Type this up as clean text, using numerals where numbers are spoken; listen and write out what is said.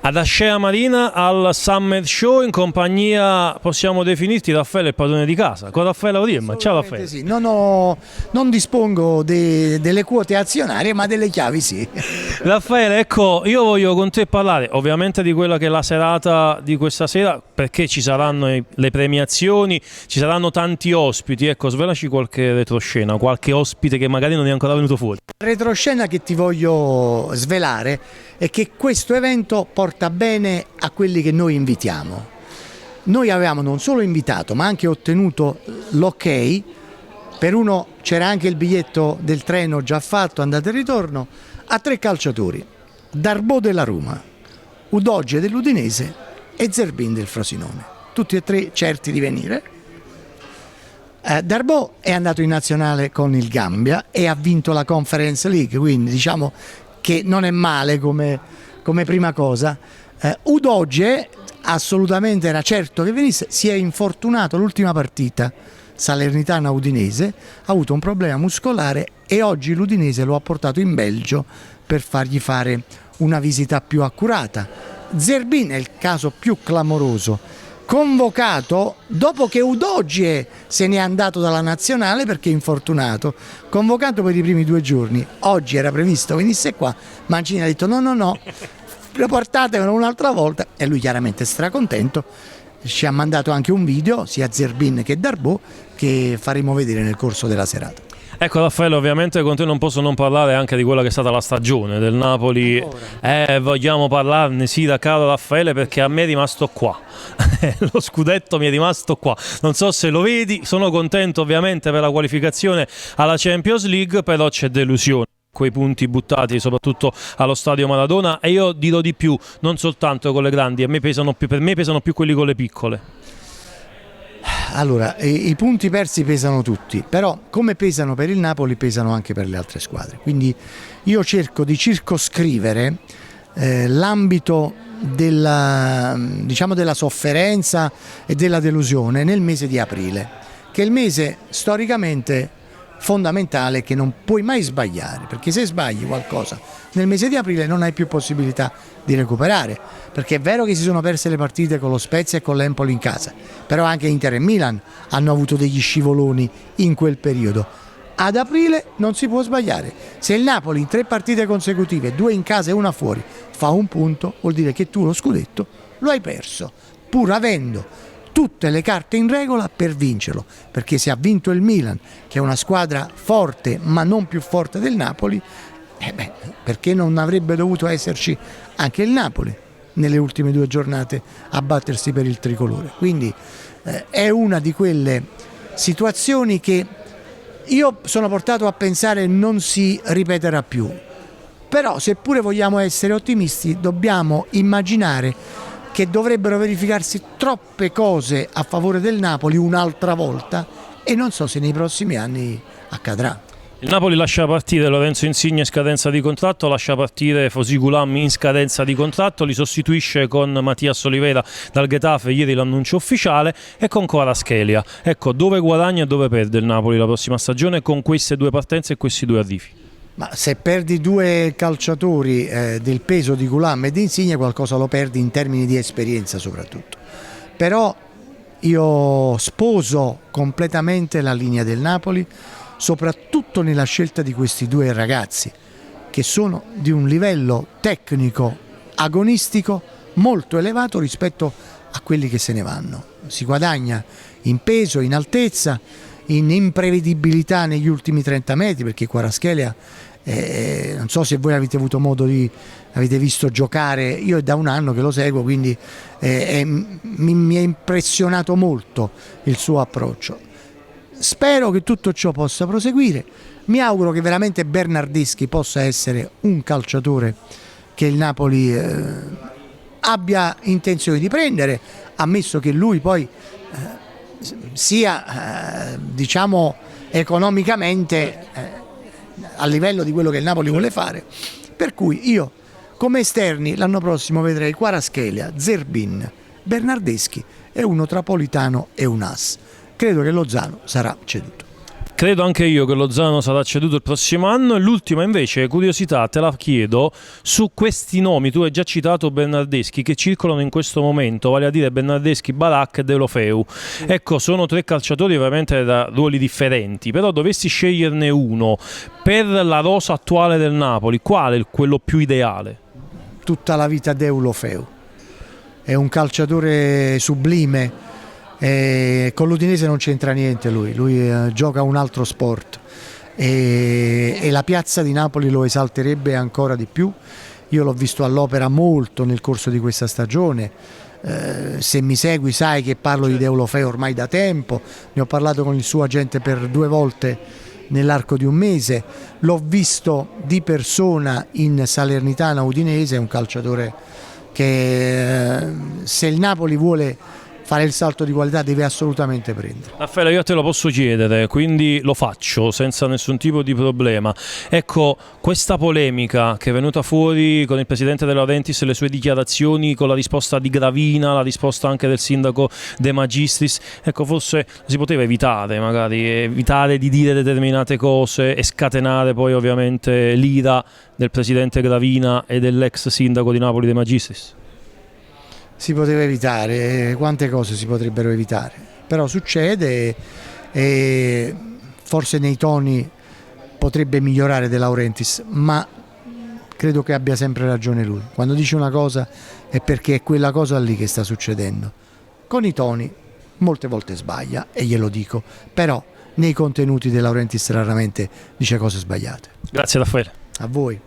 Ad Ascea Marina al Summer Show in compagnia, possiamo definirti, Raffaele il padrone di casa. Con Raffaele Audiem. Ciao Raffaele. Sì. Non dispongo delle quote azionarie, ma delle chiavi sì. Raffaele, ecco, io voglio con te parlare ovviamente di quella che è la serata di questa sera, perché ci saranno le premiazioni, ci saranno tanti ospiti. Ecco, svelaci qualche retroscena, qualche ospite che magari non è ancora venuto fuori. La retroscena che ti voglio svelare è che questo evento porta bene a quelli che noi invitiamo. Noi avevamo non solo invitato, ma anche ottenuto l'ok. Per uno c'era anche il biglietto del treno già fatto, andata e ritorno, a 3 calciatori: Darboe della Roma, Udogie dell'Udinese e Zerbin del Frosinone, tutti e 3 certi di venire. Darboe è andato in nazionale con il Gambia e ha vinto la Conference League, quindi diciamo che non è male come prima cosa. Udogie assolutamente era certo che venisse, si è infortunato l'ultima partita Salernitana-Udinese, ha avuto un problema muscolare e oggi l'Udinese lo ha portato in Belgio per fargli fare una visita più accurata. Zerbin è il caso più clamoroso, convocato dopo che Udogie se n'è andato dalla nazionale perché è infortunato, convocato per i primi 2 giorni. Oggi era previsto venisse qua, Mancini ha detto no, lo portatevelo un'altra volta, e lui chiaramente stracontento. Ci ha mandato anche un video sia Zerbin che Darboe che faremo vedere nel corso della serata. Ecco Raffaele, ovviamente con te non posso non parlare anche di quella che è stata la stagione del Napoli. Vogliamo parlarne, sì, da caro Raffaele, perché a me è rimasto qua. Lo scudetto mi è rimasto qua. Non so se lo vedi, sono contento ovviamente per la qualificazione alla Champions League, però c'è delusione. Quei punti buttati soprattutto allo stadio Maradona, e io dirò di più, non soltanto con le grandi, per me pesano più quelli con le piccole. Allora, i punti persi pesano tutti, però come pesano per il Napoli pesano anche per le altre squadre, quindi io cerco di circoscrivere l'ambito della sofferenza e della delusione nel mese di aprile, che è il mese storicamente fondamentale, che non puoi mai sbagliare, perché se sbagli qualcosa nel mese di aprile non hai più possibilità di recuperare, perché è vero che si sono perse le partite con lo Spezia e con l'Empoli in casa, però anche Inter e Milan hanno avuto degli scivoloni in quel periodo. Ad aprile non si può sbagliare. Se il Napoli in 3 partite consecutive, 2 in casa e 1 fuori, fa 1 punto, vuol dire che tu lo scudetto lo hai perso, pur avendo tutte le carte in regola per vincerlo, perché se ha vinto il Milan, che è una squadra forte ma non più forte del Napoli, perché non avrebbe dovuto esserci anche il Napoli nelle ultime 2 giornate a battersi per il tricolore? Quindi è una di quelle situazioni che io sono portato a pensare non si ripeterà più, però seppure vogliamo essere ottimisti dobbiamo immaginare che dovrebbero verificarsi troppe cose a favore del Napoli un'altra volta, e non so se nei prossimi anni accadrà. Il Napoli lascia partire Lorenzo Insigne in scadenza di contratto, lascia partire Fosi Gulam in scadenza di contratto, li sostituisce con Mattias Olivera dal Getafe, ieri l'annuncio ufficiale, e con Kvaratskhelia. Ecco, dove guadagna e dove perde il Napoli la prossima stagione con queste 2 partenze e questi 2 arrivi? Ma se perdi 2 calciatori del peso di Gulam e di Insigne, qualcosa lo perdi in termini di esperienza soprattutto. Però io sposo completamente la linea del Napoli, soprattutto nella scelta di questi 2 ragazzi, che sono di un livello tecnico agonistico molto elevato rispetto a quelli che se ne vanno. Si guadagna in peso, in altezza, in imprevedibilità negli ultimi 30 metri, perché Kvaratskhelia non so se voi avete avuto modo avete visto giocare, io è da 1 anno che lo seguo, quindi mi è impressionato molto il suo approccio. Spero che tutto ciò possa proseguire, mi auguro che veramente Bernardeschi possa essere un calciatore che il Napoli abbia intenzione di prendere, ammesso che lui poi sia diciamo economicamente a livello di quello che il Napoli vuole fare, per cui io come esterni l'anno prossimo vedrei Kvaratskhelia, Zerbin, Bernardeschi e uno tra Politano e un as. Credo che Lozano sarà ceduto. Credo anche io che Lozano sarà ceduto il prossimo anno. E l'ultima invece curiosità te la chiedo su questi nomi, tu hai già citato Bernardeschi, che circolano in questo momento, vale a dire Bernardeschi, Barak e Deulofeu. Ecco, sono tre calciatori ovviamente da ruoli differenti, però dovessi sceglierne uno per la rosa attuale del Napoli, qual è quello più ideale? Tutta la vita Deulofeu, è un calciatore sublime. Con l'Udinese non c'entra niente lui gioca un altro sport e la piazza di Napoli lo esalterebbe ancora di più. Io l'ho visto all'opera molto nel corso di questa stagione, se mi segui sai che parlo di Deulofeu ormai da tempo, ne ho parlato con il suo agente per 2 volte nell'arco di un mese, l'ho visto di persona in Salernitana Udinese, è un calciatore che se il Napoli vuole fare il salto di qualità deve assolutamente prendere. Raffaele, io te lo posso chiedere, quindi lo faccio senza nessun tipo di problema. Ecco, questa polemica che è venuta fuori con il presidente De Laurentiis e le sue dichiarazioni, con la risposta di Gravina, la risposta anche del sindaco De Magistris, ecco, forse si poteva evitare, magari evitare di dire determinate cose e scatenare poi ovviamente l'ira del presidente Gravina e dell'ex sindaco di Napoli De Magistris. Si poteva evitare, quante cose si potrebbero evitare, però succede e forse nei toni potrebbe migliorare De Laurentiis, ma credo che abbia sempre ragione lui. Quando dice una cosa è perché è quella cosa lì che sta succedendo. Con i toni molte volte sbaglia e glielo dico, però nei contenuti De Laurentiis raramente dice cose sbagliate. Grazie Raffaele. A voi.